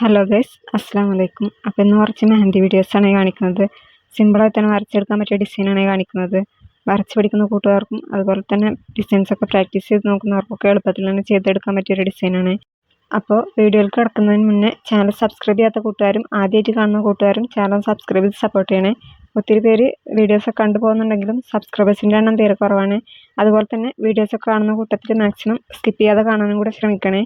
Hello guys, അസ്സാം വലൈക്കും. അപ്പോൾ ഇന്ന് കുറച്ച് മെഹന്തി വീഡിയോസാണ് കാണിക്കുന്നത്. സിമ്പിളായി തന്നെ വരച്ചെടുക്കാൻ പറ്റിയ ഡിസൈനാണ് കാണിക്കുന്നത്. വരച്ച് പഠിക്കുന്ന കൂട്ടുകാർക്കും അതുപോലെ തന്നെ ഡിസൈൻസൊക്കെ പ്രാക്ടീസ് ചെയ്ത് നോക്കുന്നവർക്കൊക്കെ എളുപ്പത്തിൽ തന്നെ ചെയ്തെടുക്കാൻ പറ്റിയൊരു ഡിസൈനാണ്. അപ്പോൾ വീഡിയോയിൽ കിടക്കുന്നതിന് മുന്നേ ചാനൽ സബ്സ്ക്രൈബ് ചെയ്യാത്ത കൂട്ടുകാരും ആദ്യമായിട്ട് കാണുന്ന കൂട്ടുകാരും ചാനൽ സബ്സ്ക്രൈബ് ചെയ്ത് സപ്പോർട്ട് ചെയ്യണേ. ഒത്തിരി പേര് വീഡിയോസൊക്കെ കണ്ടുപോകുന്നുണ്ടെങ്കിലും സബ്സ്ക്രൈബേഴ്സിൻ്റെ എണ്ണം തീരെ കുറവാണ്. അതുപോലെ തന്നെ വീഡിയോസൊക്കെ കാണുന്ന കൂട്ടത്തിൽ മാക്സിമം സ്കിപ്പ് ചെയ്യാതെ കാണാനും കൂടെ ശ്രമിക്കണേ.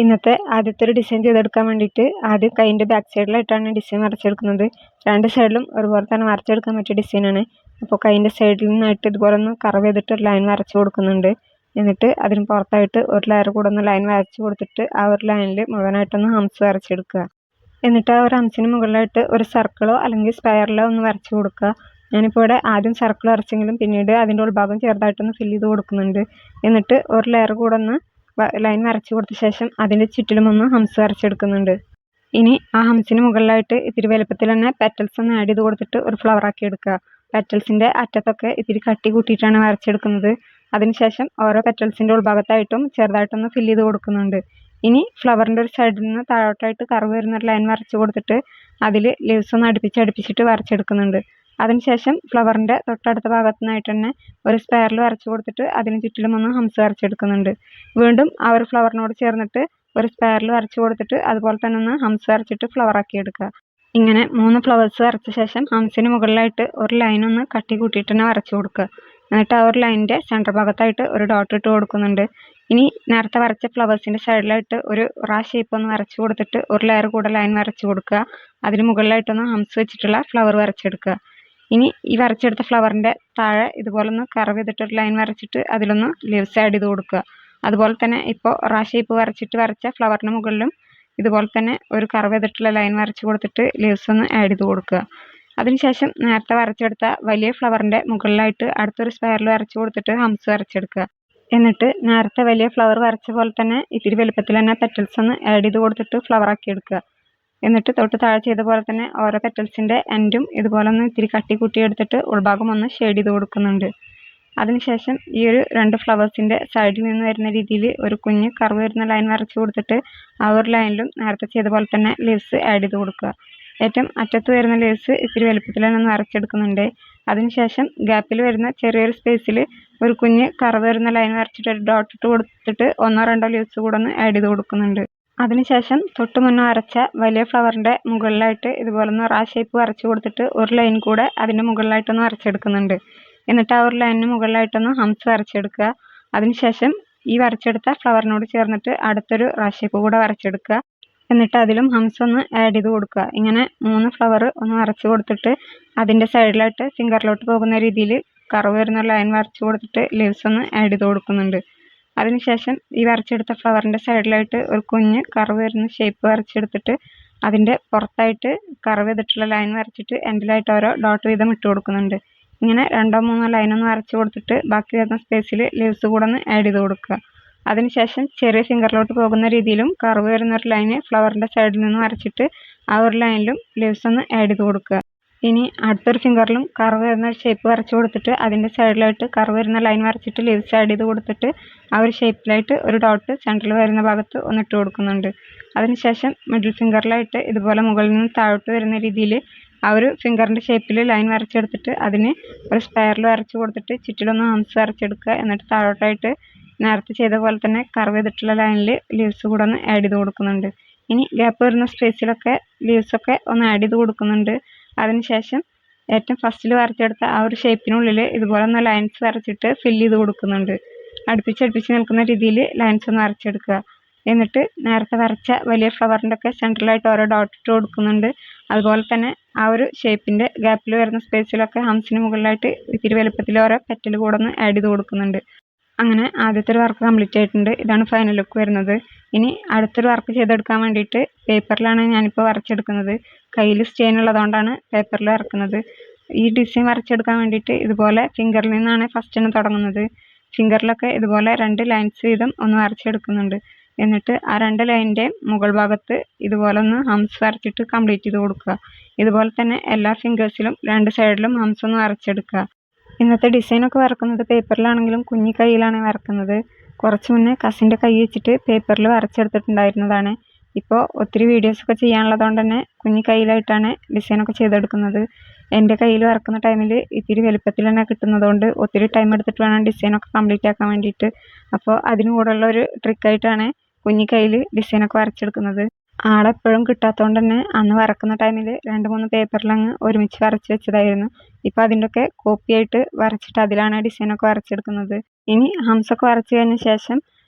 ഇന്നത്തെ ആദ്യത്തെ ഒരു ഡിസൈൻ ചെയ്തെടുക്കാൻ വേണ്ടിയിട്ട് ആദ്യം കൈൻ്റെ ബാക്ക് സൈഡിലായിട്ടാണ് ഡിസൈൻ വരച്ചെടുക്കുന്നത്. രണ്ട് സൈഡിലും ഒരുപോലെ തന്നെ വരച്ചെടുക്കാൻ പറ്റിയ ഡിസൈനാണ്. അപ്പോൾ കൈൻ്റെ സൈഡിൽ നിന്നായിട്ട് ഇതുപോലെ ഒന്ന് കർവ് ചെയ്തിട്ട് ഒരു ലൈൻ വരച്ച് കൊടുക്കുന്നുണ്ട്. എന്നിട്ട് അതിന് പുറത്തായിട്ട് ഒരു ലെയർ കൂടെ ഒന്ന് ലൈൻ വരച്ച് കൊടുത്തിട്ട് ആ ഒരു ലൈനിൽ മുഴുവനായിട്ടൊന്ന് ഹംസ് വരച്ചെടുക്കുക. എന്നിട്ട് ആ ഒരു ഹംസിന് മുകളിലായിട്ട് ഒരു സർക്കിളോ അല്ലെങ്കിൽ സ്പൈറലോ ഒന്ന് വരച്ച് കൊടുക്കുക. ഞാനിപ്പോൾ ഇവിടെ ആദ്യം സർക്കിൾ വരച്ചെങ്കിലും പിന്നീട് അതിൻ്റെ ഉൾഭാഗം ചെറുതായിട്ടൊന്ന് ഫില്ല് ചെയ്ത് കൊടുക്കുന്നുണ്ട്. എന്നിട്ട് ഒരു ലെയർ കൂടെ ഒന്ന് ലൈൻ വരച്ച് കൊടുത്ത ശേഷം അതിൻ്റെ ചുറ്റിലും ഒന്ന് ഹംസ് വരച്ചെടുക്കുന്നുണ്ട്. ഇനി ആ ഹംസിന് മുകളിലായിട്ട് ഇത്തിരി വലുപ്പത്തിൽ തന്നെ പെറ്റൽസ് ഒന്ന് ആഡ് ചെയ്ത് കൊടുത്തിട്ട് ഒരു ഫ്ലവർ ആക്കി എടുക്കുക. പെറ്റൽസിൻ്റെ അറ്റത്തൊക്കെ ഇത്തിരി കട്ടി കൂട്ടിയിട്ടാണ് വരച്ചെടുക്കുന്നത്. അതിനുശേഷം ഓരോ പെറ്റൽസിൻ്റെ ഉൾഭാഗത്തായിട്ടും ചെറുതായിട്ടൊന്ന് ഫില്ല് ചെയ്ത് കൊടുക്കുന്നുണ്ട്. ഇനി ഫ്ലവറിൻ്റെ ഒരു സൈഡിൽ നിന്ന് താഴോട്ടായിട്ട് കർവ് വരുന്ന ഒരു ലൈൻ വരച്ച് കൊടുത്തിട്ട് അതിൽ ലീവ്സ് ഒന്ന് അടുപ്പിച്ചിട്ട് വരച്ചെടുക്കുന്നുണ്ട്. അതിനുശേഷം ഫ്ലവറിൻ്റെ തൊട്ടടുത്ത ഭാഗത്തു നിന്നായിട്ട് തന്നെ ഒരു സ്പൈറൽ വരച്ച് കൊടുത്തിട്ട് അതിന് ചുറ്റിലും ഒന്ന് ഹംസ് വരച്ചെടുക്കുന്നുണ്ട്. വീണ്ടും ആ ഒരു ഫ്ലവറിനോട് ചേർന്നിട്ട് ഒരു സ്പൈറൽ വരച്ച് കൊടുത്തിട്ട് അതുപോലെ തന്നെ ഒന്ന് ഹംസ് വരച്ചിട്ട് ഫ്ലവർ ആക്കി എടുക്കുക. ഇങ്ങനെ 3 ഫ്ലവേഴ്സ് വരച്ച ശേഷം ഹംസിന് മുകളിലായിട്ട് ഒരു ലൈൻ ഒന്ന് കട്ടി കൂട്ടിയിട്ട് തന്നെ വരച്ച് കൊടുക്കുക. എന്നിട്ട് ആ ഒരു ലൈനിൻ്റെ സെൻറ്റർ ഭാഗത്തായിട്ട് ഒരു ഡോട്ട് ഇട്ട് കൊടുക്കുന്നുണ്ട്. ഇനി നേരത്തെ വരച്ച ഫ്ലവേഴ്സിൻ്റെ സൈഡിലായിട്ട് ഒരു റാ ഷേപ്പ് ഒന്ന് വരച്ച് കൊടുത്തിട്ട് ഒരു ലെയർ കൂടെ ലൈൻ വരച്ച് കൊടുക്കുക. അതിന് മുകളിലായിട്ടൊന്ന് ഹംസ് വെച്ചിട്ടുള്ള ഫ്ലവർ വരച്ചെടുക്കുക. ഇനി ഈ വരച്ചെടുത്ത ഫ്ലവറിൻ്റെ താഴെ ഇതുപോലെ ഒന്ന് കർവ് ചെയ്തിട്ടൊരു ലൈൻ വരച്ചിട്ട് അതിലൊന്ന് ലീവ്സ് ആഡ് ചെയ്ത് കൊടുക്കുക. അതുപോലെ തന്നെ ഇപ്പോൾ റാ ഷേപ്പ് വരച്ച ഫ്ലവറിന് മുകളിലും ഇതുപോലെ തന്നെ ഒരു കർവ് ചെയ്തിട്ടുള്ള ലൈൻ വരച്ച് കൊടുത്തിട്ട് ലീവ്സ് ഒന്ന് ആഡ് ചെയ്ത് കൊടുക്കുക. അതിനുശേഷം നേരത്തെ വരച്ചെടുത്ത വലിയ ഫ്ലവറിൻ്റെ മുകളിലായിട്ട് അടുത്തൊരു സ്പൈറൽ വരച്ച് കൊടുത്തിട്ട് ഹംസ് വരച്ചെടുക്കുക. എന്നിട്ട് നേരത്തെ വലിയ ഫ്ലവർ വരച്ച പോലെ തന്നെ ഇത്തിരി വലുപ്പത്തിൽ തന്നെ പെറ്റൽസ് ഒന്ന് ആഡ് ചെയ്ത് കൊടുത്തിട്ട് ഫ്ലവർ ആക്കി എടുക്കുക. എന്നിട്ട് തൊട്ട് താഴെ ചെയ്ത പോലെ തന്നെ ഓരോ പെറ്റൽസിൻ്റെ എൻഡും ഇതുപോലെ ഒന്ന് ഇത്തിരി കട്ടി കൂട്ടി എടുത്തിട്ട് ഉൾഭാഗം ഒന്ന് ഷെയ്ഡ് ചെയ്ത് കൊടുക്കുന്നുണ്ട്. അതിനുശേഷം ഈ ഒരു 2 ഫ്ലവേഴ്സിൻ്റെ സൈഡിൽ നിന്ന് വരുന്ന രീതിയിൽ ഒരു കുഞ്ഞ് കർവ് വരുന്ന ലൈൻ വരച്ച് കൊടുത്തിട്ട് ആ ഒരു ലൈനിലും നേരത്തെ ചെയ്ത പോലെ തന്നെ ലീവ്സ് ആഡ് ചെയ്ത് കൊടുക്കുക. ഏറ്റവും അറ്റത്ത് വരുന്ന ലീവ്സ് ഇത്തിരി വലുപ്പത്തിൽ തന്നെ വരച്ചെടുക്കുന്നുണ്ട്. അതിനുശേഷം ഗ്യാപ്പിൽ വരുന്ന ചെറിയൊരു സ്പേസിൽ ഒരു കുഞ്ഞ് കർവ് വരുന്ന ലൈൻ വരച്ചിട്ട് ഒരു ഡോട്ട് ഇട്ട് കൊടുത്തിട്ട് 1-2 ലീവ്സ് കൂടെ ഒന്ന് ആഡ് ചെയ്ത് കൊടുക്കുന്നുണ്ട്. അതിനുശേഷം തൊട്ട് മുന്നേ വരച്ച വലിയ ഫ്ലവറിൻ്റെ മുകളിലായിട്ട് ഇതുപോലെ ഒന്ന് റാ ഷേപ്പ് വരച്ച് കൊടുത്തിട്ട് ഒരു ലൈൻ കൂടെ അതിൻ്റെ മുകളിലായിട്ടൊന്ന് വരച്ചെടുക്കുന്നുണ്ട്. എന്നിട്ട് ആ ഒരു ലൈനിന് മുകളിലായിട്ടൊന്ന് ഹംസ് വരച്ചെടുക്കുക. അതിനുശേഷം ഈ വരച്ചെടുത്ത ഫ്ലവറിനോട് ചേർന്നിട്ട് അടുത്തൊരു റാ ഷേപ്പ് കൂടെ വരച്ചെടുക്കുക. എന്നിട്ട് അതിലും ഹംസ് ഒന്ന് ആഡ് ചെയ്ത് കൊടുക്കുക. ഇങ്ങനെ 3 ഫ്ലവർ ഒന്ന് വരച്ച് കൊടുത്തിട്ട് അതിൻ്റെ സൈഡിലായിട്ട് ഫിംഗറിലോട്ട് പോകുന്ന രീതിയിൽ കർവ് വരുന്ന ലൈൻ വരച്ച് കൊടുത്തിട്ട് ലീവ്സ് ഒന്ന് ആഡ് ചെയ്ത് കൊടുക്കുന്നുണ്ട്. അതിനുശേഷം ഈ വരച്ചെടുത്ത ഫ്ലവറിൻ്റെ സൈഡിലായിട്ട് ഒരു കുഞ്ഞ് കർവ് വരുന്ന ഷേപ്പ് വരച്ചെടുത്തിട്ട് അതിൻ്റെ പുറത്തായിട്ട് കർവ് ചെയ്തിട്ടുള്ള ലൈൻ വരച്ചിട്ട് എൻഡിലായിട്ട് ഓരോ ഡോട്ട് വീതം ഇട്ട് കൊടുക്കുന്നുണ്ട്. ഇങ്ങനെ 2-3 ലൈനൊന്ന് വരച്ച് കൊടുത്തിട്ട് ബാക്കി വരുന്ന സ്പേസിൽ ലീവ്സ് കൂടെ ഒന്ന് ആഡ് ചെയ്ത് കൊടുക്കുക. അതിനുശേഷം ചെറിയ ഫിംഗറിലോട്ട് പോകുന്ന രീതിയിലും കർവ് വരുന്ന ഒരു ലൈന് ഫ്ലവറിൻ്റെ സൈഡിൽ നിന്ന് വരച്ചിട്ട് ആ ഒരു ലൈനിലും ലീവ്സ് ഒന്ന് ആഡ് ചെയ്ത് കൊടുക്കുക. ഇനി അടുത്തൊരു ഫിംഗറിലും കർവ് വരുന്ന ഷേപ്പ് വരച്ച് കൊടുത്തിട്ട് അതിൻ്റെ സൈഡിലായിട്ട് കർവ് വരുന്ന ലൈൻ വരച്ചിട്ട് ലീവ്സ് ആഡ് ചെയ്ത് കൊടുത്തിട്ട് ആ ഒരു ഷേപ്പിലായിട്ട് ഒരു ഡോട്ട് സെൻറ്ററിൽ വരുന്ന ഭാഗത്ത് ഒന്നിട്ട് കൊടുക്കുന്നുണ്ട്. അതിനുശേഷം മിഡിൽ ഫിംഗറിലായിട്ട് ഇതുപോലെ മുകളിൽ നിന്ന് താഴോട്ട് വരുന്ന രീതിയിൽ ആ ഒരു ഫിംഗറിൻ്റെ ഷേപ്പിൽ ലൈൻ വരച്ചെടുത്തിട്ട് അതിന് ഒരു സ്പൈറൽ വരച്ച് കൊടുത്തിട്ട് ചുറ്റിലൊന്ന് ഹംസ് വരച്ചെടുക്കുക. എന്നിട്ട് താഴോട്ടായിട്ട് നേരത്തെ ചെയ്ത പോലെ തന്നെ കർവ് ചെയ്തിട്ടുള്ള ലൈനിൽ ലീവ്സ് കൂടെ ഒന്ന് ആഡ് ചെയ്ത് കൊടുക്കുന്നുണ്ട്. ഇനി ഗ്യാപ്പ് വരുന്ന സ്പേസിലൊക്കെ ലീവ്സൊക്കെ ഒന്ന് ആഡ് ചെയ്ത് കൊടുക്കുന്നുണ്ട്. അതിനുശേഷം ഏറ്റവും ഫസ്റ്റിൽ വരച്ചെടുത്ത ആ ഒരു ഷേപ്പിനുള്ളിൽ ഇതുപോലെ ഒന്ന് ലൈൻസ് വരച്ചിട്ട് ഫില്ല് ചെയ്ത് കൊടുക്കുന്നുണ്ട്. അടുപ്പിച്ച് നിൽക്കുന്ന രീതിയിൽ ലൈൻസ് ഒന്ന് വരച്ചെടുക്കുക. എന്നിട്ട് നേരത്തെ വരച്ച വലിയ ഫ്ലവറിൻ്റെ ഒക്കെ സെൻട്രലായിട്ട് ഓരോ ഡോട്ട് ഇട്ട് കൊടുക്കുന്നുണ്ട്. അതുപോലെ തന്നെ ആ ഒരു ഷേപ്പിൻ്റെ ഗ്യാപ്പിൽ വരുന്ന സ്പേസിലൊക്കെ ഹംസിന് മുകളിലായിട്ട് ഇത്തിരി വലുപ്പത്തിൽ ഓരോ പെറ്റൽ കൂടെ ഒന്ന് ആഡ് ചെയ്ത് കൊടുക്കുന്നുണ്ട്. അങ്ങനെ ആദ്യത്തെ ഒരു വർക്ക് കംപ്ലീറ്റ് ആയിട്ടുണ്ട്. ഇതാണ് ഫൈനൽ ലുക്ക് വരുന്നത്. ഇനി അടുത്തൊരു വർക്ക് ചെയ്തെടുക്കാൻ വേണ്ടിയിട്ട് പേപ്പറിലാണ് ഞാനിപ്പോൾ വരച്ചെടുക്കുന്നത്. കയ്യിൽ സ്റ്റെയിൻ ഉള്ളതുകൊണ്ടാണ് പേപ്പറിൽ വരക്കുന്നത്. ഈ ഡിസൈൻ വരച്ചെടുക്കാൻ വേണ്ടിയിട്ട് ഇതുപോലെ ഫിംഗറിൽ നിന്നാണ് ഫസ്റ്റ് തന്നെ തുടങ്ങുന്നത്. ഫിംഗറിലൊക്കെ ഇതുപോലെ 2 ലൈൻസ് വീതം ഒന്ന് വരച്ചെടുക്കുന്നുണ്ട്. എന്നിട്ട് ആ 2 ലൈനിൻ്റെ മുകൾ ഭാഗത്ത് ഇതുപോലെ ഒന്ന് ഹംസ് വരച്ചിട്ട് കംപ്ലീറ്റ് ചെയ്ത് കൊടുക്കുക. ഇതുപോലെ തന്നെ എല്ലാ ഫിംഗേഴ്സിലും 2 സൈഡിലും ഹംസ് ഒന്ന് വരച്ചെടുക്കുക. ഇന്നത്തെ ഡിസൈനൊക്കെ വരക്കുന്നത് പേപ്പറിലാണെങ്കിലും കുഞ്ഞി കൈയിലാണ് വരക്കുന്നത്. കുറച്ച് മുന്നേ കസിൻ്റെ കൈ വെച്ചിട്ട് പേപ്പറിൽ വരച്ചെടുത്തിട്ടുണ്ടായിരുന്നതാണ്. ഇപ്പോൾ ഒത്തിരി വീഡിയോസൊക്കെ ചെയ്യാനുള്ളതുകൊണ്ട് തന്നെ കുഞ്ഞി കയ്യിലായിട്ടാണ് ഡിസൈനൊക്കെ ചെയ്തെടുക്കുന്നത്. എൻ്റെ കയ്യിൽ വരക്കുന്ന ടൈമിൽ ഇത്തിരി വലുപ്പത്തിൽ തന്നെ കിട്ടുന്നതുകൊണ്ട് ഒത്തിരി ടൈം എടുത്തിട്ട് വേണം ഡിസൈനൊക്കെ കംപ്ലീറ്റ് ആക്കാൻ വേണ്ടിയിട്ട്. അപ്പോൾ അതിന് കൂടെയുള്ള ഒരു ട്രിക്കായിട്ടാണ് കുഞ്ഞി കയ്യിൽ ഡിസൈനൊക്കെ വരച്ചെടുക്കുന്നത്. ആളെപ്പോഴും കിട്ടാത്തതുകൊണ്ട് തന്നെ അന്ന് വരക്കുന്ന ടൈമിൽ 2-3 പേപ്പറിലങ്ങ് ഒരുമിച്ച് വരച്ച് വെച്ചതായിരുന്നു. ഇപ്പോൾ അതിൻ്റെയൊക്കെ കോപ്പിയായിട്ട് വരച്ചിട്ട് അതിലാണ് ഡിസൈനൊക്കെ വരച്ചെടുക്കുന്നത്. ഇനി ഹംസൊക്കെ വരച്ച് കഴിഞ്ഞ ശേഷം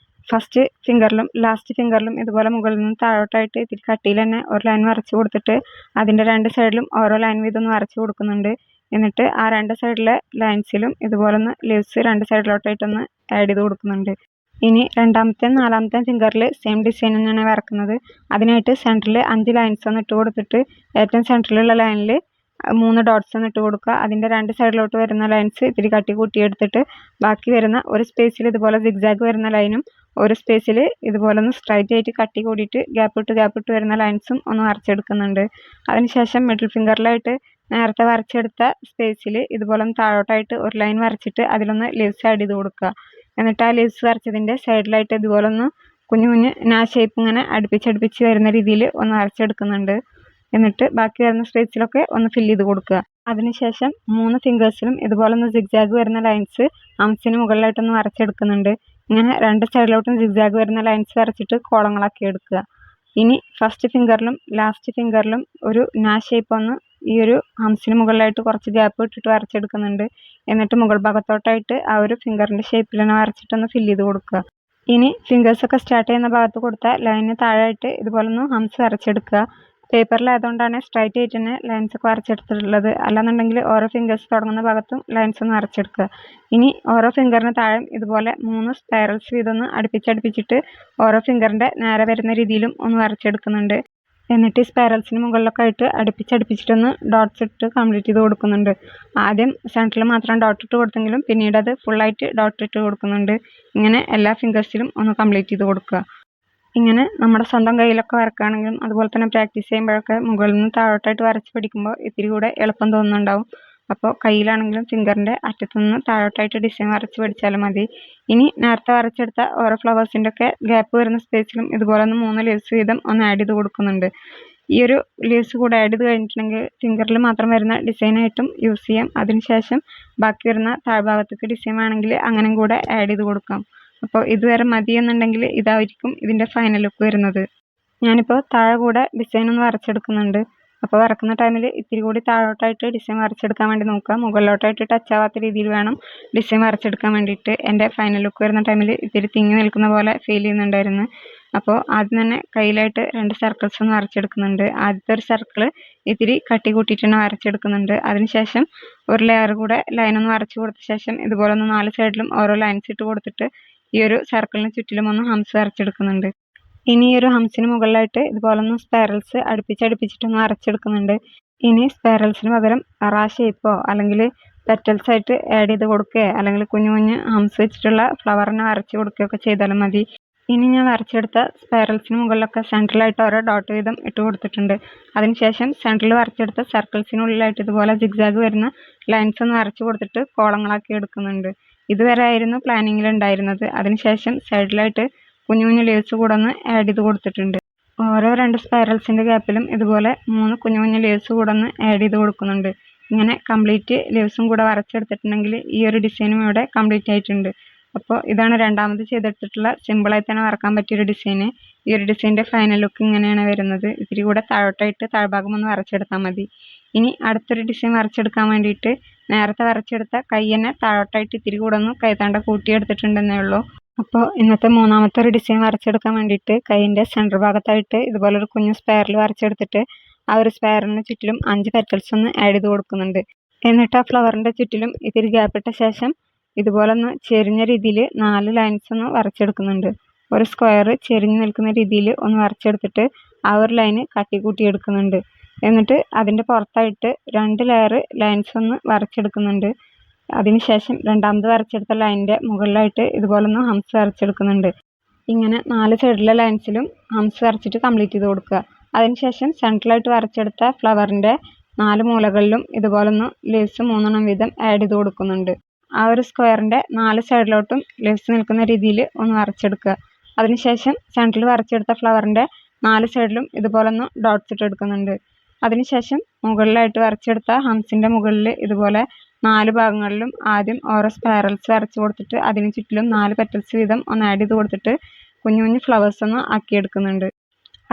ഫസ്റ്റ് ഫിംഗറിലും ലാസ്റ്റ് ഫിംഗറിലും ഇതുപോലെ മുകളിൽ നിന്ന് താഴോട്ടായിട്ട് ഇത്തിരി കട്ടിയിൽ തന്നെ ഒരു ലൈൻ വരച്ച് കൊടുത്തിട്ട് അതിൻ്റെ 2 സൈഡിലും ഓരോ ലൈൻ വീതം ഒന്ന് വരച്ച് കൊടുക്കുന്നുണ്ട്. എന്നിട്ട് ആ 2 സൈഡിലെ ലൈൻസിലും ഇതുപോലെ ഒന്ന് ലീവ്സ് 2 സൈഡിലോട്ടായിട്ടൊന്ന് ആഡ് ചെയ്ത് കൊടുക്കുന്നുണ്ട്. ഇനി 2ാമത്തെയും 4ാമത്തെയും ഫിംഗറിൽ സെയിം ഡിസൈൻ തന്നെയാണ് വരക്കുന്നത്. അതിനായിട്ട് സെൻറ്ററിൽ 5 ലൈൻസ് ഒന്ന് ഇട്ട് കൊടുത്തിട്ട് ഏറ്റവും സെൻറ്ററിലുള്ള ലൈനിൽ 3 ഡോട്ട്സ് ഒന്ന് ഇട്ട് കൊടുക്കുക. അതിൻ്റെ 2 സൈഡിലോട്ട് വരുന്ന ലൈൻസ് ഇത്തിരി കട്ടി കൂട്ടിയെടുത്തിട്ട് ബാക്കി വരുന്ന ഒരു സ്പേസിൽ ഇതുപോലെ സിഗ്സാഗ് വരുന്ന ലൈനും ഒരു സ്പേസിൽ ഇതുപോലെ ഒന്ന് സ്ട്രൈറ്റ് ആയിട്ട് കട്ടി കൂടിയിട്ട് ഗ്യാപ്പ് ഇട്ട് വരുന്ന ലൈൻസും ഒന്ന് വരച്ചെടുക്കുന്നുണ്ട്. അതിനുശേഷം മിഡിൽ ഫിംഗറിലായിട്ട് നേരത്തെ വരച്ചെടുത്ത സ്പേസിൽ ഇതുപോലെ ഒന്ന് താഴോട്ടായിട്ട് ഒരു ലൈൻ വരച്ചിട്ട് അതിലൊന്ന് ലീവ്സ് ആഡ് ചെയ്ത് കൊടുക്കുക. എന്നിട്ട് ആ ലീവ്സ് വരച്ചതിൻ്റെ സൈഡിലായിട്ട് ഇതുപോലെ ഒന്ന് കുഞ്ഞു കുഞ്ഞ് ഷേപ്പ് ഇങ്ങനെ അടുപ്പിച്ച് വരുന്ന രീതിയിൽ ഒന്ന് വരച്ചെടുക്കുന്നുണ്ട്. എന്നിട്ട് ബാക്കി വരുന്ന സ്പേസിലൊക്കെ ഒന്ന് ഫില്ല് ചെയ്ത് കൊടുക്കുക. അതിനുശേഷം 3 ഫിംഗേഴ്സിലും ഇതുപോലെ ഒന്ന് സിഗ്സാഗ് വരുന്ന ലൈൻസ് ഹംസിന് മുകളിലായിട്ടൊന്ന് വരച്ചെടുക്കുന്നുണ്ട്. ഇങ്ങനെ 2 സൈഡിലോട്ടും സിഗ്സാഗ് വരുന്ന ലൈൻസ് വരച്ചിട്ട് കോളങ്ങളാക്കി എടുക്കുക. ഇനി ഫസ്റ്റ് ഫിംഗറിലും ലാസ്റ്റ് ഫിംഗറിലും ഒരു ഷേപ്പ് ഒന്ന് ഈ ഒരു ഹംസിന് മുകളിലായിട്ട് കുറച്ച് ഗ്യാപ്പ് ഇട്ടിട്ട് വരച്ചെടുക്കുന്നുണ്ട്. എന്നിട്ട് മുകൾ ഭാഗത്തോട്ടായിട്ട് ആ ഒരു ഫിംഗറിൻ്റെ ഷേപ്പിൽ തന്നെ വരച്ചിട്ടൊന്ന് ഫില്ല് ചെയ്ത് കൊടുക്കുക. ഇനി ഫിംഗേഴ്സൊക്കെ സ്റ്റാർട്ട് ചെയ്യുന്ന ഭാഗത്ത് കൊടുത്ത ലൈനിന് താഴെയായിട്ട് ഇതുപോലെ ഒന്ന് ഹംസ് വരച്ചെടുക്കുക. പേപ്പറിലായതുകൊണ്ടാണ് സ്ട്രൈറ്റ് ആയിട്ട് തന്നെ ലൈൻസ് ഒക്കെ വരച്ചെടുത്തിട്ടുള്ളത്. അല്ലാന്നുണ്ടെങ്കിൽ ഓരോ ഫിംഗേഴ്സ് തുടങ്ങുന്ന ഭാഗത്തും ലൈൻസ് ഒന്ന് വരച്ചെടുക്കുക. ഇനി ഓരോ ഫിംഗറിന് താഴെ ഇതുപോലെ 3 സ്പൈറൽസ് വീതം ഒന്ന് അടുപ്പിച്ചിട്ട് ഓരോ ഫിംഗറിൻ്റെ നേരെ വരുന്ന രീതിയിലും ഒന്ന് വരച്ചെടുക്കുന്നുണ്ട്. എന്നിട്ട് ഈ സ്പൈറൽസിന് മുകളിലൊക്കെ ആയിട്ട് അടുപ്പിച്ചിട്ടൊന്ന് ഡോട്ട്സ് ഇട്ട് കംപ്ലീറ്റ് ചെയ്ത് കൊടുക്കുന്നുണ്ട്. ആദ്യം സെൻറ്ററിൽ മാത്രം ഡോട്ട് ഇട്ട് കൊടുത്തെങ്കിലും പിന്നീട് അത് ഫുള്ളായിട്ട് ഡോട്ട് ഇട്ട് കൊടുക്കുന്നുണ്ട്. ഇങ്ങനെ എല്ലാ ഫിംഗേഴ്സിലും ഒന്ന് കംപ്ലീറ്റ് ചെയ്ത് കൊടുക്കുക. ഇങ്ങനെ നമ്മുടെ സ്വന്തം കയ്യിലൊക്കെ വരക്കുകയാണെങ്കിലും അതുപോലെ തന്നെ പ്രാക്ടീസ് ചെയ്യുമ്പോഴൊക്കെ മുകളിൽ നിന്ന് താഴോട്ടായിട്ട് വരച്ച് പഠിക്കുമ്പോൾ ഇത്തിരി കൂടെ എളുപ്പം തോന്നുന്നുണ്ടാവും. അപ്പോൾ കയ്യിലാണെങ്കിലും ഫിംഗറിൻ്റെ അറ്റത്തു നിന്ന് താഴോട്ടായിട്ട് ഡിസൈൻ വരച്ച് പഠിച്ചാലും മതി. ഇനി നേരത്തെ വരച്ചെടുത്ത ഓരോ ഫ്ലവേഴ്സിൻ്റെ ഒക്കെ ഗ്യാപ്പ് വരുന്ന സ്പേസിലും ഇതുപോലെ ഒന്ന് 3 ലീവ്സ് വീതം ഒന്ന് ആഡ് ചെയ്ത് കൊടുക്കുന്നുണ്ട്. ഈ ഒരു ലീവ്സ് കൂടെ ആഡ് ചെയ്ത് കഴിഞ്ഞിട്ടുണ്ടെങ്കിൽ ഫിംഗറിൽ മാത്രം വരുന്ന ഡിസൈനായിട്ടും യൂസ് ചെയ്യാം. അതിനുശേഷം ബാക്കി വരുന്ന താഴ്ഭാഗത്തേക്ക് ഡിസൈൻ വേണമെങ്കിൽ അങ്ങനെയും കൂടെ ആഡ് ചെയ്ത് കൊടുക്കാം. അപ്പോൾ ഇതുവരെ മതി എന്നുണ്ടെങ്കിൽ ഇതായിരിക്കും ഇതിൻ്റെ ഫൈനൽ ലുക്ക് വരുന്നത്. ഞാനിപ്പോൾ താഴെ കൂടെ ഡിസൈൻ ഒന്ന് വരച്ചെടുക്കുന്നുണ്ട്. അപ്പോൾ വരക്കുന്ന ടൈമിൽ ഇത്തിരി കൂടി താഴോട്ടായിട്ട് ഡിസൈൻ വരച്ചെടുക്കാൻ വേണ്ടി നോക്കുക. മുകളിലോട്ടായിട്ട് ടച്ച് ആവാത്ത രീതിയിൽ വേണം ഡിസൈൻ വരച്ചെടുക്കാൻ വേണ്ടിയിട്ട്. എൻ്റെ ഫൈനൽ ലുക്ക് വരുന്ന ടൈമിൽ ഇത്തിരി തിങ്ങി നിൽക്കുന്ന പോലെ ഫീൽ ചെയ്യുന്നുണ്ടായിരുന്നു. അപ്പോൾ ആദ്യം തന്നെ കയ്യിലായിട്ട് 2 സർക്കിൾസ് ഒന്ന് വരച്ചെടുക്കുന്നുണ്ട്. ആദ്യത്തെ ഒരു സർക്കിൾ ഇത്തിരി കട്ടി കൂട്ടിയിട്ട് തന്നെ വരച്ചെടുക്കുന്നുണ്ട്. അതിനുശേഷം ഒരു ലെയർ കൂടെ ലൈനൊന്ന് വരച്ച് കൊടുത്ത ശേഷം ഇതുപോലെ ഒന്ന് 4 സൈഡിലും ഓരോ ലൈൻസ് ഇട്ട് കൊടുത്തിട്ട് ഈ ഒരു സർക്കിളിന് ചുറ്റിലും ഒന്ന് ഹംസ് വരച്ചെടുക്കുന്നുണ്ട്. ഇനി ഈ ഒരു ഹംസിന് മുകളിലായിട്ട് ഇതുപോലെ ഒന്ന് സ്പൈറൽസ് അടുപ്പിച്ചിട്ടൊന്ന് വരച്ചെടുക്കുന്നുണ്ട്. ഇനി സ്പൈറൽസിന് പകരം ഷേപ്പോ അല്ലെങ്കിൽ പെറ്റൽസ് ആയിട്ട് ആഡ് ചെയ്ത് കൊടുക്കുകയോ അല്ലെങ്കിൽ കുഞ്ഞു കുഞ്ഞ് ഹംസ് വെച്ചിട്ടുള്ള ഫ്ലവറിനെ വരച്ച് കൊടുക്കുകയൊക്കെ ചെയ്താലും മതി. ഇനി ഞാൻ വരച്ചെടുത്ത സ്പൈറൽസിന് മുകളിലൊക്കെ സെൻട്രലായിട്ട് ഓരോ ഡോട്ട് വീതം ഇട്ട് കൊടുത്തിട്ടുണ്ട്. അതിനുശേഷം സെൻട്രൽ വരച്ചെടുത്ത സർക്കിൾസിനുള്ളിലായിട്ട് ഇതുപോലെ സിഗ്സാഗ് വരുന്ന ലൈൻസ് ഒന്ന് വരച്ച് കൊടുത്തിട്ട് കോളങ്ങളാക്കി എടുക്കുന്നുണ്ട്. ഇതുവരെ ആയിരുന്നു പ്ലാനിങ്ങിൽ ഉണ്ടായിരുന്നത്. അതിനുശേഷം സൈഡിലായിട്ട് കുഞ്ഞു കുഞ്ഞു ലീവ്സ് കൂടെ ഒന്ന് ആഡ് ചെയ്ത് കൊടുത്തിട്ടുണ്ട്. ഓരോ 2 സ്പൈറൽസിൻ്റെ ഗ്യാപ്പിലും ഇതുപോലെ 3 കുഞ്ഞു കുഞ്ഞു ലീവ്സ് കൂടെ ഒന്ന് ആഡ് ചെയ്ത് കൊടുക്കുന്നുണ്ട്. ഇങ്ങനെ കംപ്ലീറ്റ് ലീവ്സും കൂടെ വരച്ചെടുത്തിട്ടുണ്ടെങ്കിൽ ഈ ഒരു ഡിസൈനും ഇവിടെ കംപ്ലീറ്റ് ആയിട്ടുണ്ട്. അപ്പോൾ ഇതാണ് 2ാമത് ചെയ്തെടുത്തിട്ടുള്ള സിമ്പിളായി തന്നെ വരക്കാൻ പറ്റിയൊരു ഡിസൈന്. ഈ ഒരു ഡിസൈൻ്റെ ഫൈനൽ ലുക്ക് ഇങ്ങനെയാണ് വരുന്നത്. ഇത്തിരി കൂടെ താഴോട്ടായിട്ട് താഴ്ഭാഗം ഒന്ന് വരച്ചെടുത്താൽ മതി. ഇനി അടുത്തൊരു ഡിസൈൻ വരച്ചെടുക്കാൻ വേണ്ടിയിട്ട് നേരത്തെ വരച്ചെടുത്ത കൈ തന്നെ താഴോട്ടായിട്ട് ഇത്തിരി കൂടെ ഒന്ന് കൈത്താണ്ട കൂട്ടിയെടുത്തിട്ടുണ്ടെന്നേ ഉള്ളൂ. അപ്പോൾ ഇന്നത്തെ 3ാമത്തെ ഒരു ഡിസൈൻ വരച്ചെടുക്കാൻ വേണ്ടിയിട്ട് കൈയിൻ്റെ സെൻറ്റർ ഭാഗത്തായിട്ട് ഇതുപോലൊരു കുഞ്ഞു സ്പൈറൽ വരച്ചെടുത്തിട്ട് ആ ഒരു സ്പൈറലിന് ചുറ്റിലും 5 പെറ്റൽസ് ഒന്ന് ആഡ് ചെയ്ത് കൊടുക്കുന്നുണ്ട്. എന്നിട്ട് ആ ഫ്ലവറിൻ്റെ ചുറ്റിലും ഇത്തിരി ഗ്യാപ്പിട്ട ശേഷം ഇതുപോലെ ഒന്ന് ചെരിഞ്ഞ രീതിയിൽ 4 ലൈൻസ് ഒന്ന് വരച്ചെടുക്കുന്നുണ്ട്. ഒരു സ്ക്വയർ ചെരിഞ്ഞ് നിൽക്കുന്ന രീതിയിൽ ഒന്ന് വരച്ചെടുത്തിട്ട് ആ ഒരു ലൈന് കട്ടി കൂട്ടിയെടുക്കുന്നുണ്ട്. എന്നിട്ട് അതിൻ്റെ പുറത്തായിട്ട് 2 ലെയർ ലൈൻസ് ഒന്ന് വരച്ചെടുക്കുന്നുണ്ട്. അതിനുശേഷം 2ാമത് വരച്ചെടുത്ത ലൈനിൻ്റെ മുകളിലായിട്ട് ഇതുപോലെ ഒന്ന് ഹംസ് വരച്ചെടുക്കുന്നുണ്ട്. ഇങ്ങനെ 4 സൈഡിലെ ലൈൻസിലും ഹംസ് വരച്ചിട്ട് കംപ്ലീറ്റ് ചെയ്ത് കൊടുക്കുക. അതിനുശേഷം സെൻട്രലായിട്ട് വരച്ചെടുത്ത ഫ്ലവറിൻ്റെ 4 മൂലകളിലും ഇതുപോലെ ഒന്ന് ലീവ്സ് 3 വീതം ആഡ് ചെയ്ത് കൊടുക്കുന്നുണ്ട്. ആ ഒരു സ്ക്വയറിൻ്റെ 4 സൈഡിലോട്ടും ലീവ്സ് നിൽക്കുന്ന രീതിയിൽ ഒന്ന് വരച്ചെടുക്കുക. അതിനുശേഷം സെൻട്രൽ വരച്ചെടുത്ത ഫ്ലവറിൻ്റെ 4 സൈഡിലും ഇതുപോലെ ഒന്ന് ഡോട്ട്സ് ഇട്ട് എടുക്കുന്നുണ്ട്. അതിനുശേഷം മുകളിലായിട്ട് വരച്ചെടുത്ത ഹംസിൻ്റെ മുകളിൽ ഇതുപോലെ 4 ഭാഗങ്ങളിലും ആദ്യം ഓരോ സ്പൈറൽസ് വരച്ച് കൊടുത്തിട്ട് അതിന് ചുറ്റിലും 4 പെറ്റൽസ് വീതം ഒന്ന് ആഡ് ചെയ്ത് കൊടുത്തിട്ട് കുഞ്ഞു കുഞ്ഞു ഫ്ലവേഴ്സ് ഒന്ന് ആക്കിയെടുക്കുന്നുണ്ട്.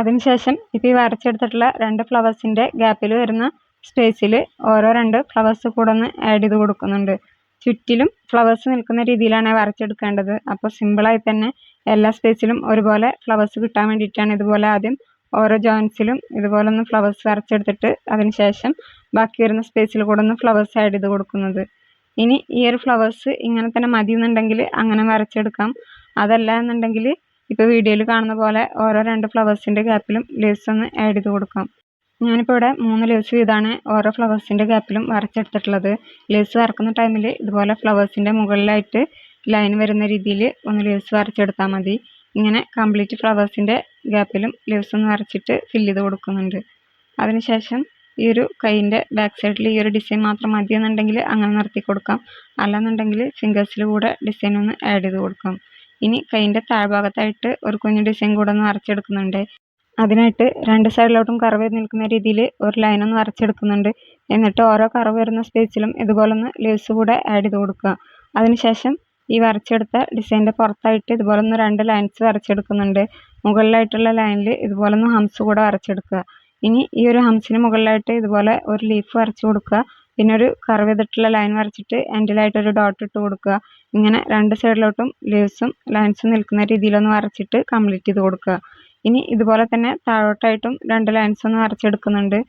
അതിനുശേഷം ഇപ്പോൾ ഈ വരച്ചെടുത്തിട്ടുള്ള 2 ഫ്ലവേഴ്സിൻ്റെ ഗ്യാപ്പിൽ വരുന്ന സ്പേസിൽ ഓരോ 2 ഫ്ലവേഴ്സ് കൂടെ ഒന്ന് ആഡ് ചെയ്ത് കൊടുക്കുന്നുണ്ട്. ചുറ്റിലും ഫ്ലവേഴ്സ് നിൽക്കുന്ന രീതിയിലാണ് വരച്ചെടുക്കേണ്ടത്. അപ്പോൾ സിമ്പിളായി തന്നെ എല്ലാ സ്പേസിലും ഒരുപോലെ ഫ്ലവേഴ്സ് കിട്ടാൻ വേണ്ടിയിട്ടാണ് ഇതുപോലെ ആദ്യം ഓരോ ജോയിൻസിലും ഇതുപോലെ ഒന്ന് ഫ്ലവേഴ്സ് വരച്ചെടുത്തിട്ട് അതിനുശേഷം ബാക്കി വരുന്ന സ്പേസിൽ കൂടെ ഒന്ന് ഫ്ലവേഴ്സ് ആഡ് ചെയ്ത് കൊടുക്കുന്നത്. ഇനി ഈ ഒരു ഫ്ലവേഴ്സ് ഇങ്ങനെ തന്നെ മതി എന്നുണ്ടെങ്കിൽ അങ്ങനെ വരച്ചെടുക്കാം. അതല്ല എന്നുണ്ടെങ്കിൽ ഇപ്പോൾ വീഡിയോയിൽ കാണുന്ന പോലെ ഓരോ 2 ഫ്ലവേഴ്സിൻ്റെ ഗ്യാപ്പിലും ലീവ്സ് ഒന്ന് ആഡ് ചെയ്ത് കൊടുക്കാം. ഞാനിപ്പോൾ ഇവിടെ 3 ലീവ്സ് വീതമാണ് ഓരോ ഫ്ലവേഴ്സിൻ്റെ ഗ്യാപ്പിലും വരച്ചെടുത്തിട്ടുള്ളത്. ലീവ്സ് വരക്കുന്ന ടൈമിൽ ഇതുപോലെ ഫ്ലവേഴ്സിൻ്റെ മുകളിലായിട്ട് ലൈൻ വരുന്ന രീതിയിൽ ഒന്ന് ലീവ്സ് വരച്ചെടുത്താൽ മതി. ഇങ്ങനെ കംപ്ലീറ്റ് ഫ്ലവേഴ്സിൻ്റെ ഗ്യാപ്പിലും ലീവ്സ് ഒന്ന് വരച്ചിട്ട് ഫില്ല് ചെയ്ത് കൊടുക്കുന്നുണ്ട്. അതിനുശേഷം ഈ ഒരു കൈയിൻ്റെ ബാക്ക് സൈഡിൽ ഈ ഒരു ഡിസൈൻ മാത്രം മതി എന്നുണ്ടെങ്കിൽ അങ്ങനെ നിർത്തി കൊടുക്കാം. അല്ലാന്നുണ്ടെങ്കിൽ ഫിംഗേഴ്സിൽ കൂടെ ഡിസൈൻ ഒന്ന് ആഡ് ചെയ്ത് കൊടുക്കാം. ഇനി കൈയിൻ്റെ താഴ്ഭാഗത്തായിട്ട് ഒരു കുഞ്ഞു ഡിസൈൻ കൂടെ ഒന്ന് വരച്ചെടുക്കുന്നുണ്ട്. അതിനായിട്ട് 2 സൈഡിലോട്ടും കർവ് ചെയ്ത് നിൽക്കുന്ന രീതിയിൽ ഒരു ലൈൻ ഒന്ന് വരച്ചെടുക്കുന്നുണ്ട്. എന്നിട്ട് ഓരോ കർവ് വരുന്ന സ്പേസിലും ഇതുപോലെ ഒന്ന് ലീവ്സ് കൂടെ ആഡ് ചെയ്ത് കൊടുക്കുക. അതിനുശേഷം ഈ വരച്ചെടുത്ത ഡിസൈനിൻ്റെ പുറത്തായിട്ട് ഇതുപോലെ ഒന്ന് 2 ലൈൻസ് വരച്ചെടുക്കുന്നുണ്ട്. മുകളിലായിട്ടുള്ള ലൈനിൽ ഇതുപോലെ ഒന്ന് ഹംസ് കൂടെ വരച്ചെടുക്കുക. ഇനി ഈ ഒരു ഹംസിന് മുകളിലായിട്ട് ഇതുപോലെ ഒരു ലീഫ് വരച്ചു കൊടുക്കുക. പിന്നെ ഒരു കർവ് ചെയ്തിട്ടുള്ള ലൈൻ വരച്ചിട്ട് എൻഡിലായിട്ട് ഒരു ഡോട്ട് ഇട്ട് കൊടുക്കുക. ഇങ്ങനെ 2 സൈഡിലോട്ടും ലീവ്സും ലൈൻസും നിൽക്കുന്ന രീതിയിലൊന്ന് വരച്ചിട്ട് കംപ്ലീറ്റ് ചെയ്ത് കൊടുക്കുക. ഇനി ഇതുപോലെ തന്നെ താഴോട്ടായിട്ടും 2 ലൈൻസ് ഒന്ന് വരച്ചെടുക്കുന്നുണ്ട്.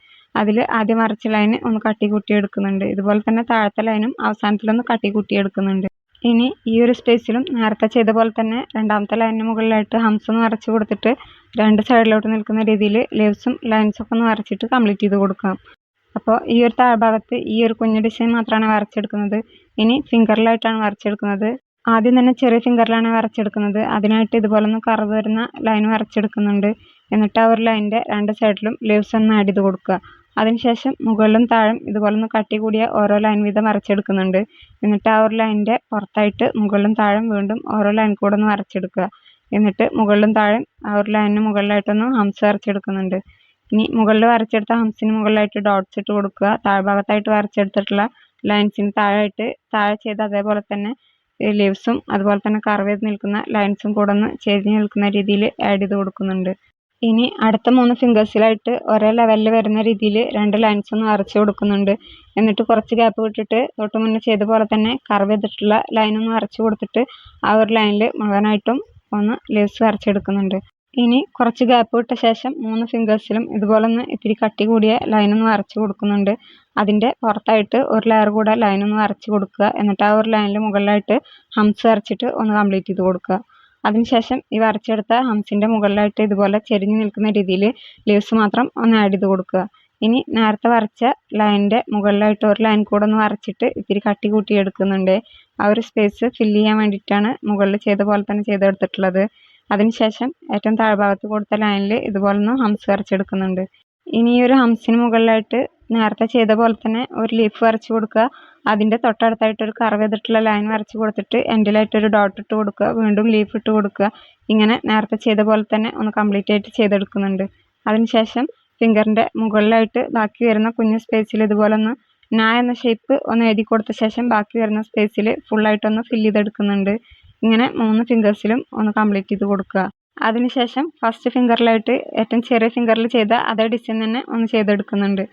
അതിൽ ആദ്യം വരച്ച ലൈൻ ഒന്ന് കട്ടി കൂട്ടി എടുക്കുന്നുണ്ട്. ഇതുപോലെ തന്നെ താഴത്തെ ലൈനും അവസാനത്തിലൊന്ന് കട്ടി കൂട്ടി എടുക്കുന്നുണ്ട്. ഇനി ഈ ഒരു സ്പേസിലും നേരത്തെ ചെയ്ത പോലെ തന്നെ രണ്ടാമത്തെ ലൈനിന് മുകളിലായിട്ട് ഹംസ് ഒന്ന് വരച്ച് കൊടുത്തിട്ട് 2 സൈഡിലോട്ട് നിൽക്കുന്ന രീതിയിൽ ലീവ്സും ലൈൻസൊക്കെ ഒന്ന് വരച്ചിട്ട് കംപ്ലീറ്റ് ചെയ്ത് കൊടുക്കാം. അപ്പോൾ ഈ ഒരു താഴ്ഭാഗത്ത് ഈ ഒരു കുഞ്ഞു ഡിസൈൻ മാത്രമാണ് വരച്ചെടുക്കുന്നത്. ഇനി ഫിംഗറിലായിട്ടാണ് വരച്ചെടുക്കുന്നത്. ആദ്യം തന്നെ ചെറിയ ഫിംഗറിലാണ് വരച്ചെടുക്കുന്നത്. അതിനായിട്ട് ഇതുപോലെ ഒന്ന് കർവ് വരുന്ന ലൈൻ വരച്ചെടുക്കുന്നുണ്ട്. എന്നിട്ട് ആ ഒരു ലൈനിൻ്റെ 2 സൈഡിലും ലീവ്സ് ഒന്ന് ആഡ് ചെയ്ത് കൊടുക്കുക. അതിനുശേഷം മുകളിലും താഴെയും ഇതുപോലെ ഒന്ന് കട്ടി കൂടിയ ഓരോ ലൈൻ വീതം വരച്ചെടുക്കുന്നുണ്ട്. എന്നിട്ട് ആ ഒരു ലൈനിൻ്റെ പുറത്തായിട്ട് മുകളിലും താഴെയും വീണ്ടും ഓരോ ലൈൻ കൂടെ ഒന്ന് വരച്ചെടുക്കുക. എന്നിട്ട് മുകളിലും താഴെയും ആ ഒരു ലൈനിന് മുകളിലായിട്ടൊന്ന് ഹംസ് വരച്ചെടുക്കുന്നുണ്ട്. ഇനി മുകളിൽ വരച്ചെടുത്ത ഹംസിന് മുകളിലായിട്ട് ഡോട്ട്സ് ഇട്ട് കൊടുക്കുക. താഴ്ഭാഗത്തായിട്ട് വരച്ചെടുത്തിട്ടുള്ള ലൈൻസിന് താഴെ ചെയ്ത് അതേപോലെ തന്നെ ലീവ്സും അതുപോലെ തന്നെ കർവ് ചെയ്ത് നിൽക്കുന്ന ലൈൻസും കൂടെ ഒന്ന് ചെരിഞ്ഞ് നിൽക്കുന്ന രീതിയിൽ ആഡ് ചെയ്ത് കൊടുക്കുന്നുണ്ട്. ഇനി അടുത്ത 3 ഫിംഗേഴ്സിലായിട്ട് ഒരേ ലെവലിൽ വരുന്ന രീതിയിൽ 2 ലൈൻസ് ഒന്ന് വരച്ച് കൊടുക്കുന്നുണ്ട്. എന്നിട്ട് കുറച്ച് ഗ്യാപ്പ് വിട്ടിട്ട് തൊട്ട് മുന്നേ ചെയ്ത പോലെ തന്നെ കർവ് ചെയ്തിട്ടുള്ള ലൈൻ ഒന്ന് വരച്ച് കൊടുത്തിട്ട് ആ ഒരു ലൈനിൽ മുഴുവനായിട്ടും ഒന്ന് ലീവ്സ് വരച്ചെടുക്കുന്നുണ്ട്. ഇനി കുറച്ച് ഗ്യാപ്പ് വിട്ട ശേഷം 3 ഫിംഗേഴ്സിലും ഇതുപോലെ ഒന്ന് ഇത്തിരി കട്ടി കൂടിയ ലൈൻ ഒന്ന് വരച്ച് കൊടുക്കുന്നുണ്ട്. അതിൻ്റെ പുറത്തായിട്ട് ഒരു ലെയർ കൂടെ ലൈൻ ഒന്ന് വരച്ച് കൊടുക്കുക. എന്നിട്ട് ആ ഒരു ലൈനിൽ മുകളിലായിട്ട് ഹംസ് വരച്ചിട്ട് ഒന്ന് കംപ്ലീറ്റ് ചെയ്ത് കൊടുക്കുക. അതിനുശേഷം ഈ വരച്ചെടുത്ത ഹംസിൻ്റെ മുകളിലായിട്ട് ഇതുപോലെ ചെരിഞ്ഞ് നിൽക്കുന്ന രീതിയിൽ ലീവ്സ് മാത്രം ഒന്ന് ആഡ് ചെയ്ത് കൊടുക്കുക. ഇനി നേരത്തെ വരച്ച ലൈനിൻ്റെ മുകളിലായിട്ട് ഒരു ലൈൻ കൂടെ ഒന്ന് വരച്ചിട്ട് ഇത്തിരി കട്ടി കൂട്ടി എടുക്കുന്നുണ്ട്. ആ ഒരു സ്പേസ് ഫില്ല് ചെയ്യാൻ വേണ്ടിയിട്ടാണ് മുകളിൽ ചെയ്ത പോലെ തന്നെ ചെയ്തെടുത്തിട്ടുള്ളത്. അതിനുശേഷം ഏറ്റവും താഴ്ഭാഗത്ത് കൊടുത്ത ലൈനിൽ ഇതുപോലെ ഒന്ന് ഹംസ് വരച്ചെടുക്കുന്നുണ്ട്. ഇനി ഈ ഒരു ഹംസിന് മുകളിലായിട്ട് നേരത്തെ ചെയ്ത പോലെ തന്നെ ഒരു ലീഫ് വരച്ച് കൊടുക്കുക. അതിൻ്റെ തൊട്ടടുത്തായിട്ട് ഒരു കർവ് ചെയ്തിട്ടുള്ള ലൈൻ വരച്ച് കൊടുത്തിട്ട് എൻഡിലായിട്ട് ഒരു ഡോട്ട് ഇട്ട് കൊടുക്കുക. വീണ്ടും ലീഫ് ഇട്ട് കൊടുക്കുക. ഇങ്ങനെ നേരത്തെ ചെയ്ത പോലെ തന്നെ ഒന്ന് കംപ്ലീറ്റ് ആയിട്ട് ചെയ്തെടുക്കുന്നുണ്ട്. അതിനുശേഷം ഫിംഗറിൻ്റെ മുകളിലായിട്ട് ബാക്കി വരുന്ന കുഞ്ഞു സ്പേസിൽ ഇതുപോലെ ഒന്ന് എന്ന ഷേപ്പ് ഒന്ന് എഴുതി കൊടുത്ത ശേഷം ബാക്കി വരുന്ന സ്പേസിൽ ഫുള്ളായിട്ടൊന്ന് ഫില്ല് ചെയ്തെടുക്കുന്നുണ്ട്. ഇങ്ങനെ 3 ഫിംഗേഴ്സിലും ഒന്ന് കംപ്ലീറ്റ് ചെയ്ത് കൊടുക്കുക. അതിനുശേഷം ഫസ്റ്റ് ഫിംഗറിലായിട്ട് ഏറ്റവും ചെറിയ ഫിംഗറിൽ ചെയ്ത അതേ ഡിസൈൻ തന്നെ ഒന്ന് ചെയ്തെടുക്കുന്നുണ്ട്.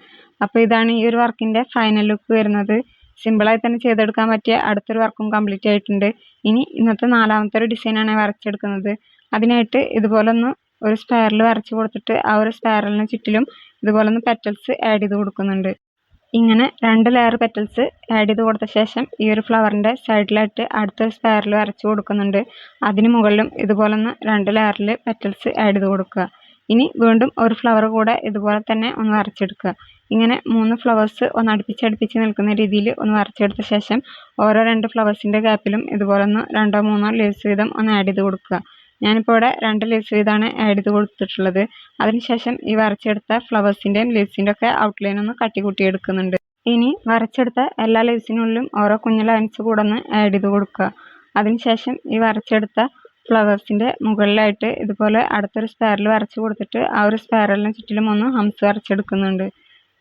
അപ്പോൾ ഇതാണ് ഈ ഒരു വർക്കിൻ്റെ ഫൈനൽ ലുക്ക് വരുന്നത്. സിമ്പിളായി തന്നെ ചെയ്തെടുക്കാൻ പറ്റിയ അടുത്തൊരു വർക്കും കംപ്ലീറ്റ് ആയിട്ടുണ്ട്. ഇനി ഇന്നത്തെ 4ാമത്തെ ഒരു ഡിസൈനാണ് വരച്ചെടുക്കുന്നത്. അതിനായിട്ട് ഇതുപോലൊന്ന് ഒരു സ്പൈറൽ വരച്ച് കൊടുത്തിട്ട് ആ ഒരു സ്പൈറലിന് ചുറ്റിലും ഇതുപോലൊന്ന് പെറ്റൽസ് ആഡ് ചെയ്ത് കൊടുക്കുന്നുണ്ട്. ഇങ്ങനെ 2 ലെയർ പെറ്റൽസ് ആഡ് ചെയ്ത് കൊടുത്ത ശേഷം ഈ ഒരു ഫ്ലവറിൻ്റെ സൈഡിലായിട്ട് അടുത്തൊരു സ്പൈറൽ വരച്ച് കൊടുക്കുന്നുണ്ട്. അതിന് മുകളിലും ഇതുപോലൊന്ന് 2 ലെയറിൽ പെറ്റൽസ് ആഡ് ചെയ്ത് കൊടുക്കുക. ഇനി വീണ്ടും ഒരു ഫ്ലവർ കൂടെ ഇതുപോലെ തന്നെ ഒന്ന് വരച്ചെടുക്കുക. ഇങ്ങനെ 3 ഫ്ലവേഴ്സ് ഒന്ന് അടുപ്പിച്ചടുപ്പിച്ച് നിൽക്കുന്ന രീതിയിൽ ഒന്ന് വരച്ചെടുത്ത ശേഷം ഓരോ 2 ഫ്ലവേഴ്സിൻ്റെ ഗ്യാപ്പിലും ഇതുപോലൊന്ന് 2 3 ലീവ്സ് വീതം ഒന്ന് ആഡ് ചെയ്ത് കൊടുക്കുക. ഞാനിപ്പോൾ ഇവിടെ 2 ലീവ്സ് വീതമാണ് ആഡ് ചെയ്ത് കൊടുത്തിട്ടുള്ളത്. അതിനുശേഷം ഈ വരച്ചെടുത്ത ഫ്ലവേഴ്സിൻ്റെയും ലീവ്സിൻ്റെ ഒക്കെ ഔട്ട്ലൈൻ ഒന്ന് കട്ടികൂട്ടി എടുക്കുന്നുണ്ട്. ഇനി വരച്ചെടുത്ത എല്ലാ ലീവ്സിനുള്ളിലും ഓരോ കുഞ്ഞു ലൈൻസ് കൂടെ ഒന്ന് ആഡ് ചെയ്ത് കൊടുക്കുക. അതിനുശേഷം ഈ വരച്ചെടുത്ത ഫ്ലവേഴ്സിൻ്റെ മുകളിലായിട്ട് ഇതുപോലെ അടുത്തൊരു സ്പൈറൽ വരച്ച് കൊടുത്തിട്ട് ആ ഒരു സ്പൈറലിന് ചുറ്റിലും ഒന്ന് ഹംസ് വരച്ചെടുക്കുന്നുണ്ട്.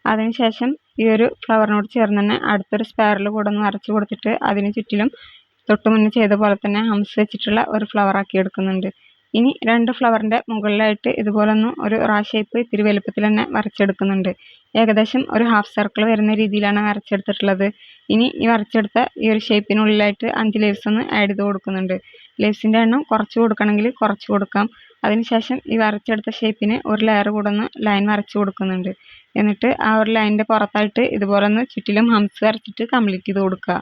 അതിനുശേഷം ഈ ഒരു ഫ്ലവറിനോട് ചേർന്ന് തന്നെ അടുത്തൊരു സ്പൈറൽ കൂടെ ഒന്ന് വരച്ച് കൊടുത്തിട്ട് അതിന് ചുറ്റിലും തൊട്ട് മുന്നേ ചെയ്ത പോലെ തന്നെ ഹംസ് വെച്ചിട്ടുള്ള ഒരു ഫ്ലവർ ആക്കി എടുക്കുന്നുണ്ട്. ഇനി 2 ഫ്ലവറിൻ്റെ മുകളിലായിട്ട് ഇതുപോലെ ഒന്ന് ഒരു റാ ഷേപ്പ് ഇത്തിരി വലുപ്പത്തിൽ തന്നെ വരച്ചെടുക്കുന്നുണ്ട്. ഏകദേശം ഒരു ഹാഫ് സർക്കിൾ വരുന്ന രീതിയിലാണ് വരച്ചെടുത്തിട്ടുള്ളത്. ഇനി ഈ വരച്ചെടുത്ത ഈ ഒരു ഷേപ്പിനുള്ളിലായിട്ട് 5 ലീവ്സ് ഒന്ന് ആഡ് ചെയ്ത് കൊടുക്കുന്നുണ്ട്. ലീവ്സിൻ്റെ എണ്ണം കുറച്ച് കൊടുക്കണമെങ്കിൽ കുറച്ച് കൊടുക്കാം. അതിനുശേഷം ഈ വരച്ചെടുത്ത ഷേപ്പിന് ഒരു ലെയർ കൂടെ ഒന്ന് ലൈൻ വരച്ച് കൊടുക്കുന്നുണ്ട്. എന്നിട്ട് ആ ഒരു ലൈനിൻ്റെ പുറത്തായിട്ട് ഇതുപോലെ ഒന്ന് ചുറ്റിലും ഹംസ് വരച്ചിട്ട് കംപ്ലീറ്റ് ചെയ്ത് കൊടുക്കുക.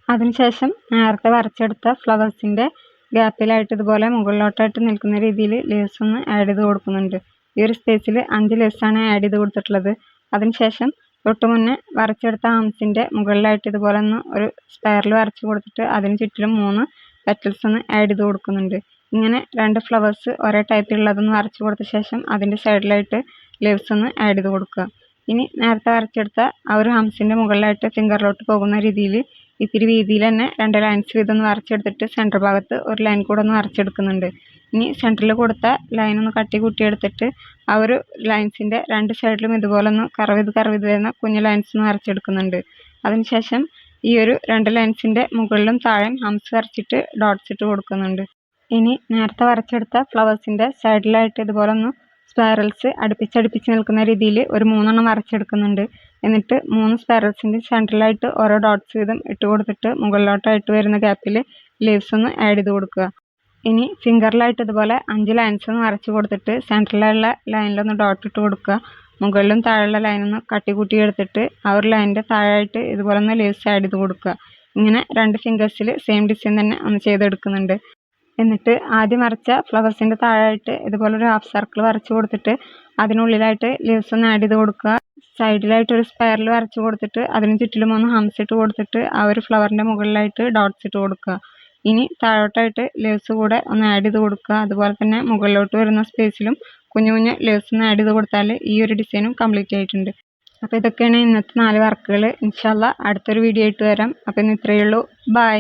അതിനുശേഷം നേരത്തെ വരച്ചെടുത്ത ഫ്ലവേഴ്സിൻ്റെ ഗ്യാപ്പിലായിട്ട് ഇതുപോലെ മുകളിലോട്ടായിട്ട് നിൽക്കുന്ന രീതിയിൽ ലീവ്സ് ഒന്ന് ആഡ് ചെയ്ത് കൊടുക്കുന്നുണ്ട്. ഈ ഒരു സ്പേസിൽ 5 ലീവ്സാണ് ആഡ് ചെയ്ത് കൊടുത്തിട്ടുള്ളത്. അതിനുശേഷം തൊട്ട് മുന്നേ വരച്ചെടുത്ത ഹംസിൻ്റെ മുകളിലായിട്ട് ഇതുപോലെ ഒന്ന് ഒരു സ്പൈറൽ വരച്ച് കൊടുത്തിട്ട് അതിന് ചുറ്റിലും 3 പെറ്റൽസ് ഒന്ന് ആഡ് ചെയ്ത് കൊടുക്കുന്നുണ്ട്. ഇങ്ങനെ 2 ഫ്ലവേഴ്സ് ഒരേ ടൈപ്പിലുള്ളതൊന്ന് വരച്ച് കൊടുത്ത ശേഷം അതിൻ്റെ സൈഡിലായിട്ട് ലീവ്സ് ഒന്ന് ആഡ് ചെയ്ത് കൊടുക്കുക. ഇനി നേരത്തെ വരച്ചെടുത്ത ആ ഒരു ഹംസിൻ്റെ മുകളിലായിട്ട് ഫിംഗറിലോട്ട് പോകുന്ന രീതിയിൽ ഇത്തിരി വീതിയിൽ തന്നെ 2 ലൈൻസ് വീതം ഒന്ന് വരച്ചെടുത്തിട്ട് സെൻറ്റർ ഭാഗത്ത് ഒരു ലൈൻ കൂടെ ഒന്ന് വരച്ചെടുക്കുന്നുണ്ട്. ഇനി സെൻറ്ററിൽ കൊടുത്ത ലൈൻ ഒന്ന് കട്ടി കൂട്ടിയെടുത്തിട്ട് ആ ഒരു ലൈൻസിൻ്റെ 2 സൈഡിലും ഇതുപോലെ ഒന്ന് കർവ് ചെയ്ത് വരുന്ന കുഞ്ഞു ലൈൻസ് ഒന്ന് വരച്ചെടുക്കുന്നുണ്ട്. അതിനുശേഷം ഈ ഒരു 2 ലൈൻസിൻ്റെ മുകളിലും താഴെയും ഹംസ് വരച്ചിട്ട് ഡോട്ട്സ് ഇട്ട് കൊടുക്കുന്നുണ്ട്. ഇനി നേരത്തെ വരച്ചെടുത്ത ഫ്ലവേഴ്സിൻ്റെ സൈഡിലായിട്ട് ഇതുപോലെ ഒന്ന് സ്പൈറൽസ് അടുപ്പിച്ചടുപ്പിച്ച് നിൽക്കുന്ന രീതിയിൽ ഒരു 3 എണ്ണം വരച്ചെടുക്കുന്നുണ്ട്. എന്നിട്ട് 3 സ്പൈറൽസിൻ്റെ സെൻറ്ററിലായിട്ട് ഓരോ ഡോട്ട്സ് വീതം ഇട്ട് കൊടുത്തിട്ട് മുകളിലോട്ടായിട്ട് വരുന്ന ഗ്യാപ്പിൽ ലീവ്സ് ഒന്ന് ആഡ് ചെയ്ത് കൊടുക്കുക. ഇനി ഫിംഗറിലായിട്ട് ഇതുപോലെ 5 ലൈൻസ് ഒന്ന് വരച്ച് കൊടുത്തിട്ട് സെൻറ്ററിലുള്ള ലൈനിലൊന്ന് ഡോട്ട് ഇട്ട് കൊടുക്കുക. മുകളിലും താഴെയുള്ള ലൈനൊന്ന് കട്ടി കൂട്ടി എടുത്തിട്ട് ആ ഒരു ലൈനിൻ്റെ താഴെയായിട്ട് ഇതുപോലെ ഒന്ന് ലീവ്സ് ആഡ് ചെയ്ത് കൊടുക്കുക. ഇങ്ങനെ 2 ഫിംഗേഴ്സിൽ സെയിം ഡിസൈൻ തന്നെ ഒന്ന് ചെയ്തെടുക്കുന്നുണ്ട്. എന്നിട്ട് ആദ്യം വരച്ച ഫ്ലവേഴ്സിൻ്റെ താഴെയായിട്ട് ഇതുപോലെ ഒരു ഹാഫ് സർക്കിൾ വരച്ച് കൊടുത്തിട്ട് അതിനുള്ളിലായിട്ട് ലീവ്സ് ഒന്ന് ആഡ് ചെയ്ത് കൊടുക്കുക. സൈഡിലായിട്ട് ഒരു സ്പൈറൽ വരച്ച് കൊടുത്തിട്ട് അതിന് ചുറ്റിലും ഒന്ന് ഹംസ് ഇട്ട് കൊടുത്തിട്ട് ആ ഒരു ഫ്ലവറിൻ്റെ മുകളിലായിട്ട് ഡോട്ട്സ് ഇട്ട് കൊടുക്കുക. ഇനി താഴോട്ടായിട്ട് ലീവ്സ് കൂടെ ഒന്ന് ആഡ് ചെയ്ത് കൊടുക്കുക. അതുപോലെ തന്നെ മുകളിലോട്ട് വരുന്ന സ്പേസിലും കുഞ്ഞു കുഞ്ഞു ലീവ്സ് ഒന്ന് ആഡ് ചെയ്ത് കൊടുത്താൽ ഈ ഒരു ഡിസൈനും കംപ്ലീറ്റ് ആയിട്ടുണ്ട്. അപ്പോൾ ഇതൊക്കെയാണ് ഇന്നത്തെ 4 വർക്കുകൾ. ഇൻഷാ അല്ലാഹ് അടുത്തൊരു വീഡിയോ ആയിട്ട് വരാം. അപ്പോൾ ഇന്ന് ഇത്രയേ ഉള്ളൂ. ബൈ.